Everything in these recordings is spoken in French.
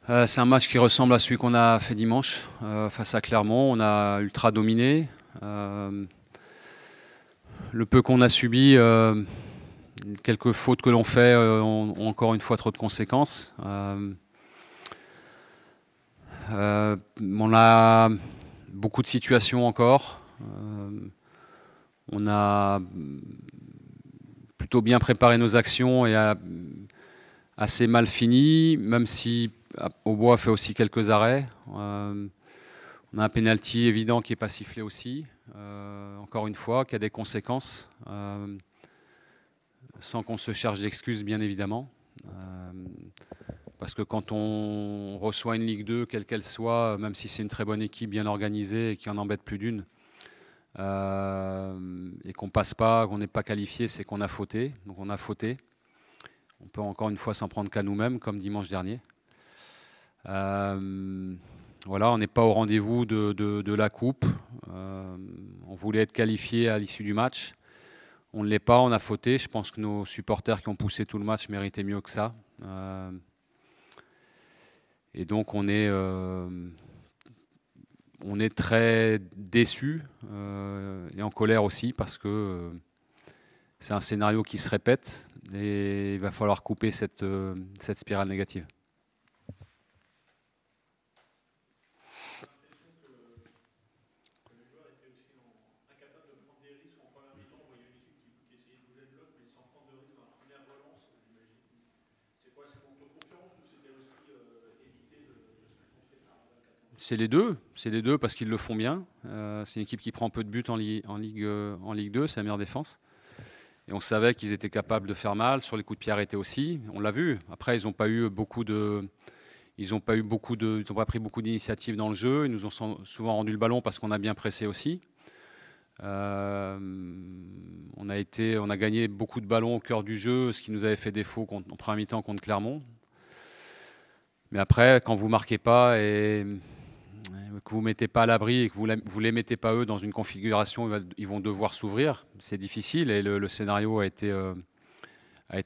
C'est un match qui ressemble à celui qu'on a fait dimanche face à Clermont. On a ultra dominé. Le peu qu'on a subi, quelques fautes que l'on fait ont encore une fois trop de conséquences. On a beaucoup de situations encore. On a plutôt bien préparé nos actions et assez mal fini, même si Aubois fait aussi quelques arrêts. On a un penalty évident qui n'est pas sifflé aussi, encore une fois, qui a des conséquences, sans qu'on se cherche d'excuses bien évidemment. Parce que quand on reçoit une Ligue 2, quelle qu'elle soit, même si c'est une très bonne équipe bien organisée et qui en embête plus d'une, et qu'on passe pas, qu'on n'est pas qualifié, c'est qu'on a fauté. Donc on a fauté. On peut encore une fois s'en prendre qu'à nous-mêmes, comme dimanche dernier. Voilà, on n'est pas au rendez-vous de la coupe. On voulait être qualifié à l'issue du match. On ne l'est pas, on a fauté. Je pense que nos supporters qui ont poussé tout le match méritaient mieux que ça. Et donc on est très déçus et en colère aussi parce que c'est un scénario qui se répète et il va falloir couper cette spirale négative. C'est les deux parce qu'ils le font bien. C'est une équipe qui prend peu de buts en Ligue 2, c'est la meilleure défense. Et on savait qu'ils étaient capables de faire mal, sur les coups de pied arrêtés aussi. On l'a vu. Après, ils n'ont pas pris beaucoup d'initiatives dans le jeu. Ils nous ont souvent rendu le ballon parce qu'on a bien pressé aussi. On a gagné beaucoup de ballons au cœur du jeu, ce qui nous avait fait défaut en première mi-temps contre Clermont. Mais après, quand vous ne marquez pas et que vous ne mettez pas à l'abri et que vous ne les mettez pas eux dans une configuration où ils vont devoir s'ouvrir, c'est difficile et le scénario a été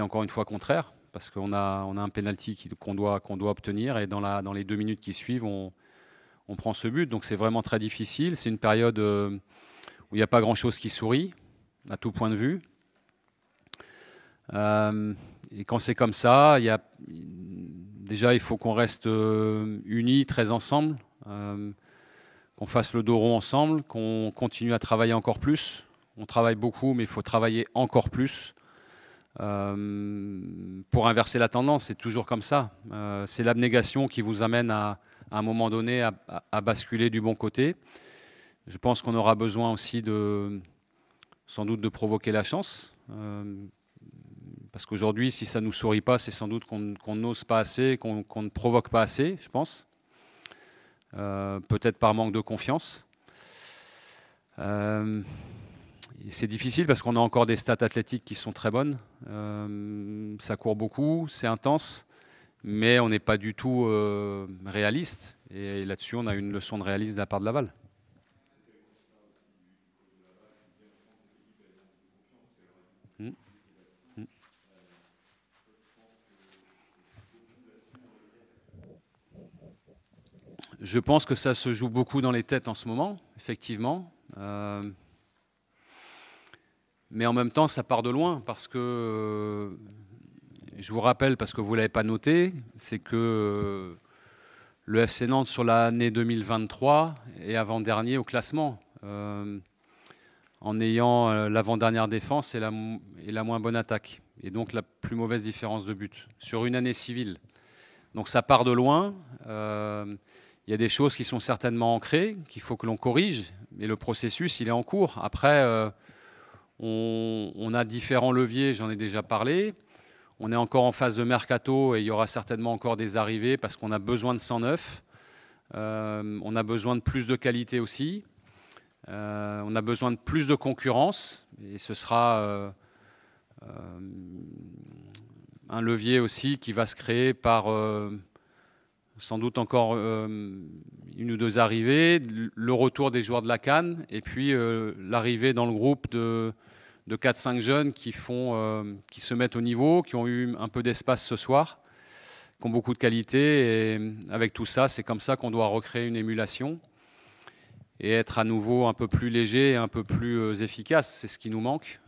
encore une fois contraire parce qu'on a un penalty qu'on doit obtenir et dans les 2 minutes qui suivent, on prend ce but. Donc c'est vraiment très difficile. C'est une période où il n'y a pas grand-chose qui sourit à tout point de vue. Et quand c'est comme ça, déjà il faut qu'on reste unis, très ensemble. Qu'on fasse le dos rond ensemble, qu'on continue à travailler encore plus. On travaille beaucoup, mais il faut travailler encore plus pour inverser la tendance. C'est toujours comme ça. C'est l'abnégation qui vous amène à un moment donné à basculer du bon côté. Je pense qu'on aura besoin aussi sans doute de provoquer la chance. Parce qu'aujourd'hui, si ça ne nous sourit pas, c'est sans doute qu'on n'ose pas assez, qu'on ne provoque pas assez, je pense. Peut-être par manque de confiance. C'est difficile parce qu'on a encore des stats athlétiques qui sont très bonnes. Ça court beaucoup, c'est intense, mais on n'est pas du tout réaliste. Et là-dessus, on a une leçon de réalisme de la part de Laval. Je pense que ça se joue beaucoup dans les têtes en ce moment, effectivement. Mais en même temps, ça part de loin parce que, je vous rappelle, parce que vous ne l'avez pas noté, c'est que le FC Nantes sur l'année 2023 est avant-dernier au classement, en ayant l'avant-dernière défense et la moins bonne attaque, et donc la plus mauvaise différence de but sur une année civile. Donc ça part de loin. Il y a des choses qui sont certainement ancrées, qu'il faut que l'on corrige, mais le processus, il est en cours. Après, on a différents leviers, j'en ai déjà parlé. On est encore en phase de mercato et il y aura certainement encore des arrivées parce qu'on a besoin de 109. On a besoin de plus de qualité aussi. On a besoin de plus de concurrence et ce sera un levier aussi qui va se créer par sans doute encore une ou deux arrivées, le retour des joueurs de la CAN et puis l'arrivée dans le groupe de 4-5 jeunes qui se mettent au niveau, qui ont eu un peu d'espace ce soir, qui ont beaucoup de qualité. Et avec tout ça, c'est comme ça qu'on doit recréer une émulation et être à nouveau un peu plus léger et un peu plus efficace. C'est ce qui nous manque.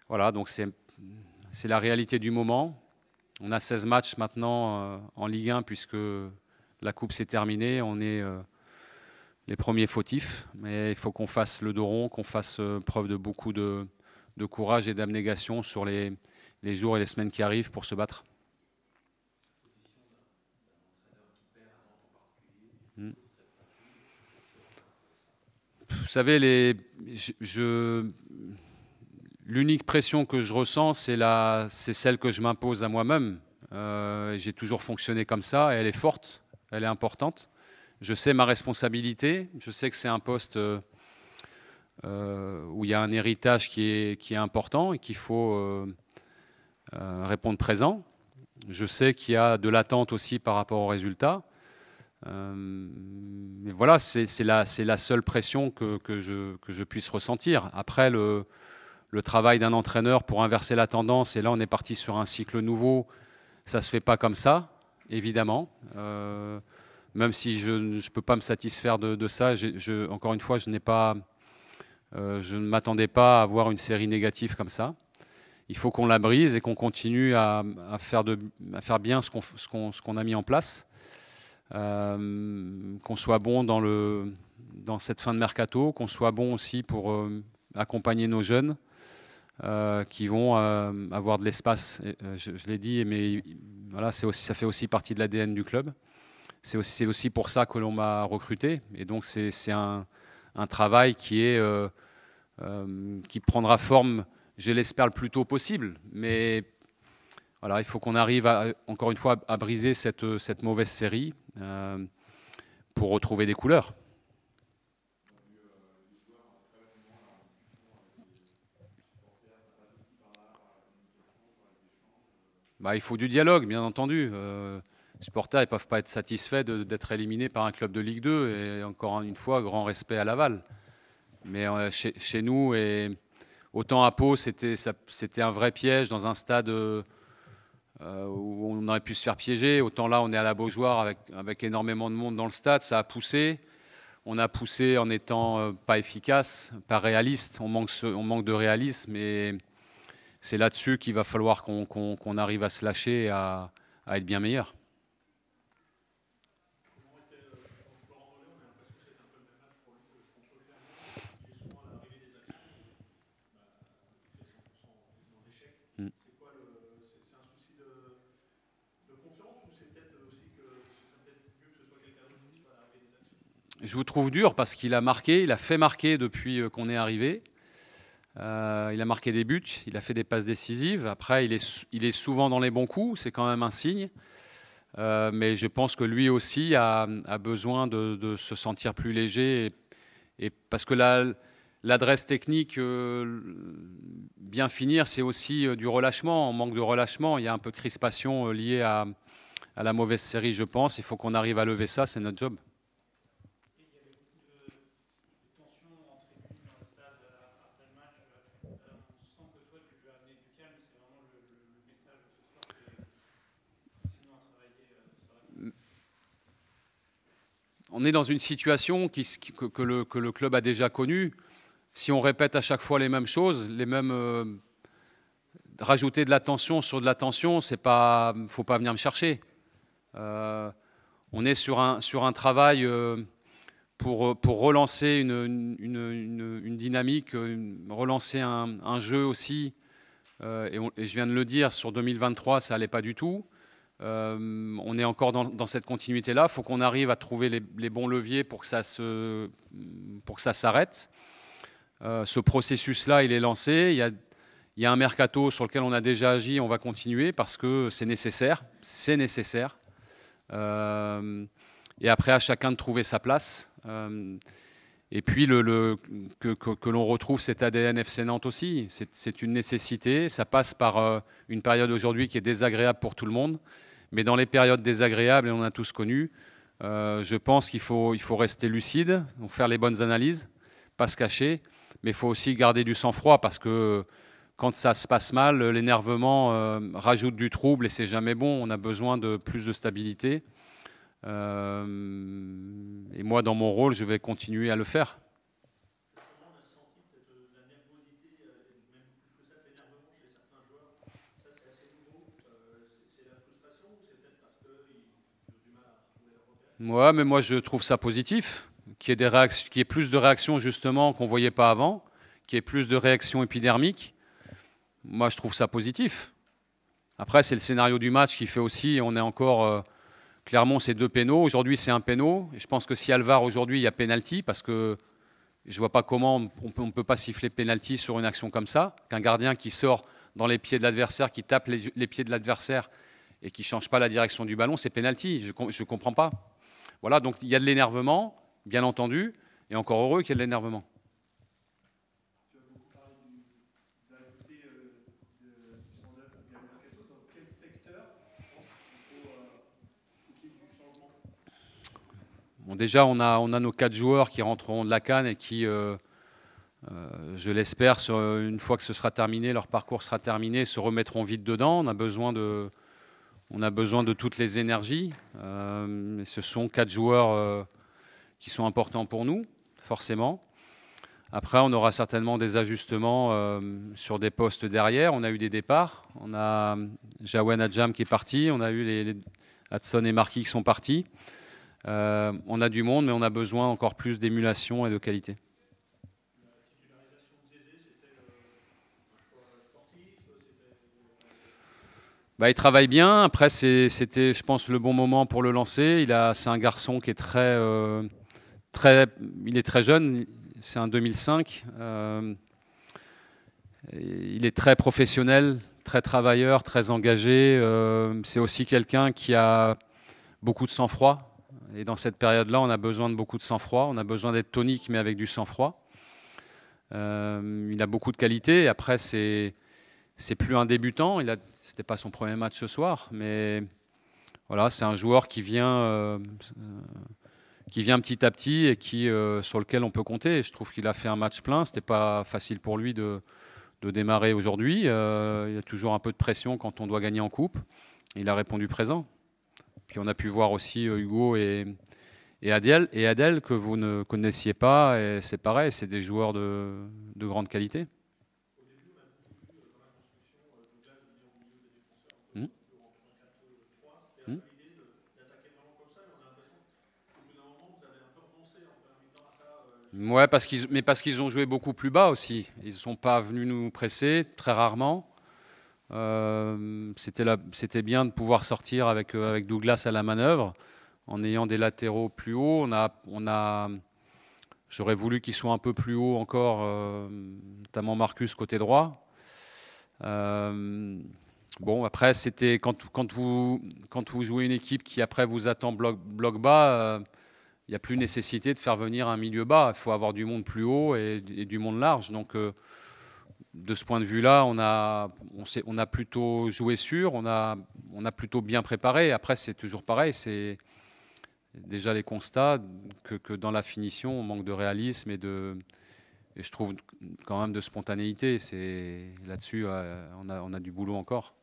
Voilà, donc c'est la réalité du moment. On a 16 matchs maintenant en Ligue 1 puisque la Coupe s'est terminée. On est les premiers fautifs, mais il faut qu'on fasse le dos rond, qu'on fasse preuve de beaucoup de courage et d'abnégation sur les jours et les semaines qui arrivent pour se battre. Vous savez, l'unique pression que je ressens, c'est celle que je m'impose à moi-même. J'ai toujours fonctionné comme ça, et elle est forte, elle est importante. Je sais ma responsabilité, je sais que c'est un poste où il y a un héritage qui est important et qu'il faut répondre présent. Je sais qu'il y a de l'attente aussi par rapport aux résultats. Mais voilà, c'est la seule pression que je puisse ressentir. Après, le travail d'un entraîneur pour inverser la tendance, et là on est parti sur un cycle nouveau, ça ne se fait pas comme ça, évidemment. Même si je ne peux pas me satisfaire de ça, encore une fois, je ne m'attendais pas à avoir une série négative comme ça. Il faut qu'on la brise et qu'on continue à faire bien ce qu'on a mis en place. Qu'on soit bon dans cette fin de mercato, qu'on soit bon aussi pour accompagner nos jeunes qui vont avoir de l'espace. Je l'ai dit, mais voilà, ça fait aussi partie de l'ADN du club. C'est aussi pour ça que l'on m'a recruté. Et donc c'est un travail qui prendra forme, je l'espère, le plus tôt possible. Mais voilà, il faut qu'on arrive encore une fois à briser cette mauvaise série pour retrouver des couleurs. Il faut du dialogue, bien entendu. Les supporters ne peuvent pas être satisfaits d'être éliminés par un club de Ligue 2. Et encore une fois, grand respect à Laval. Mais chez nous, et autant à Pau, c'était un vrai piège dans un stade où on aurait pu se faire piéger. Autant là, on est à la Beaujoire avec énormément de monde dans le stade. Ça a poussé. On a poussé en n'étant pas efficace, pas réaliste. On manque de réalisme. Et c'est là-dessus qu'il va falloir qu'on arrive à se lâcher et à être bien meilleur. Je vous trouve dur parce qu'il a fait marquer depuis qu'on est arrivé. Il a marqué des buts, il a fait des passes décisives. Après, il est souvent dans les bons coups, c'est quand même un signe. Mais je pense que lui aussi a besoin de se sentir plus léger. Et parce que l'adresse technique, bien finir, c'est aussi du relâchement. En manque de relâchement, il y a un peu de crispation liée à la mauvaise série, je pense. Il faut qu'on arrive à lever ça, c'est notre job. On est dans une situation que le club a déjà connue. Si on répète à chaque fois les mêmes choses, rajouter de la tension sur de la tension, faut pas venir me chercher. On est sur un travail pour relancer une dynamique, relancer un jeu aussi. Et je viens de le dire, sur 2023, ça n'allait pas du tout. On est encore dans cette continuité-là. Il faut qu'on arrive à trouver les bons leviers pour que ça s'arrête. Ce processus-là, il est lancé. Il y a un mercato sur lequel on a déjà agi. On va continuer parce que c'est nécessaire. C'est nécessaire. Et après, à chacun de trouver sa place. Et puis, que l'on retrouve cet ADN FC Nantes aussi. C'est une nécessité. Ça passe par une période aujourd'hui qui est désagréable pour tout le monde. Mais dans les périodes désagréables, et on a tous connu, je pense qu'il faut rester lucide, faire les bonnes analyses, pas se cacher. Mais il faut aussi garder du sang-froid parce que quand ça se passe mal, l'énervement rajoute du trouble et c'est jamais bon. On a besoin de plus de stabilité. Et moi, dans mon rôle, je vais continuer à le faire. Ouais, mais moi je trouve ça positif, qu'il y ait des réactions, qu'il y ait plus de réactions justement qu'on ne voyait pas avant, qu'il y ait plus de réactions épidermiques. Moi je trouve ça positif. Après c'est le scénario du match qui fait aussi, on est encore, Clermont c'est 2 pénaux, aujourd'hui c'est un pénal. Et je pense que si Alvar aujourd'hui il y a pénalty, parce que je ne vois pas comment on ne peut pas siffler pénalty sur une action comme ça, qu'un gardien qui sort dans les pieds de l'adversaire, qui tape les pieds de l'adversaire et qui ne change pas la direction du ballon, c'est pénalty. Je ne comprends pas. Voilà, donc il y a de l'énervement, bien entendu, et encore heureux qu'il y ait de l'énervement. Tu as beaucoup parlé d'ajouter du 109 via le mercato. Dans quel secteur tu penses qu'il faut qu'il y ait du changement? Bon, déjà, on a nos 4 joueurs qui rentreront de la CAN et qui, je l'espère, une fois que ce sera terminé, leur parcours sera terminé, se remettront vite dedans. On a besoin de toutes les énergies. Ce sont 4 joueurs qui sont importants pour nous, forcément. Après, on aura certainement des ajustements sur des postes derrière. On a eu des départs. On a Jawen Adjam qui est parti. On a eu les Hudson et Marquis qui sont partis. On a du monde, mais on a besoin encore plus d'émulation et de qualité. Bah, il travaille bien. Après, c'était, je pense, le bon moment pour le lancer. C'est un garçon qui est il est très jeune. C'est un 2005. Il est très professionnel, très travailleur, très engagé. C'est aussi quelqu'un qui a beaucoup de sang-froid. Et dans cette période-là, on a besoin de beaucoup de sang-froid. On a besoin d'être tonique, mais avec du sang-froid. Il a beaucoup de qualités. Après, c'est plus un débutant. C'était pas son premier match ce soir, mais voilà, c'est un joueur qui vient petit à petit et sur lequel on peut compter. Et je trouve qu'il a fait un match plein. C'était pas facile pour lui de démarrer aujourd'hui. Il y a toujours un peu de pression quand on doit gagner en coupe. Il a répondu présent. Puis on a pu voir aussi Hugo et Adel que vous ne connaissiez pas. Et c'est pareil, c'est des joueurs de grande qualité. Ouais, parce qu'ils ont joué beaucoup plus bas aussi. Ils ne sont pas venus nous presser, très rarement. C'était bien de pouvoir sortir avec Douglas à la manœuvre, en ayant des latéraux plus hauts. J'aurais voulu qu'ils soient un peu plus hauts encore, notamment Marcus côté droit. Bon, après, c'était quand vous jouez une équipe qui après vous attend bloc bas, il n'y a plus nécessité de faire venir un milieu bas. Il faut avoir du monde plus haut et du monde large. Donc, de ce point de vue-là, on a plutôt joué sûr, on a plutôt bien préparé. Après, c'est toujours pareil. C'est déjà les constats que dans la finition, on manque de réalisme et je trouve quand même de spontanéité. Là-dessus, on a du boulot encore.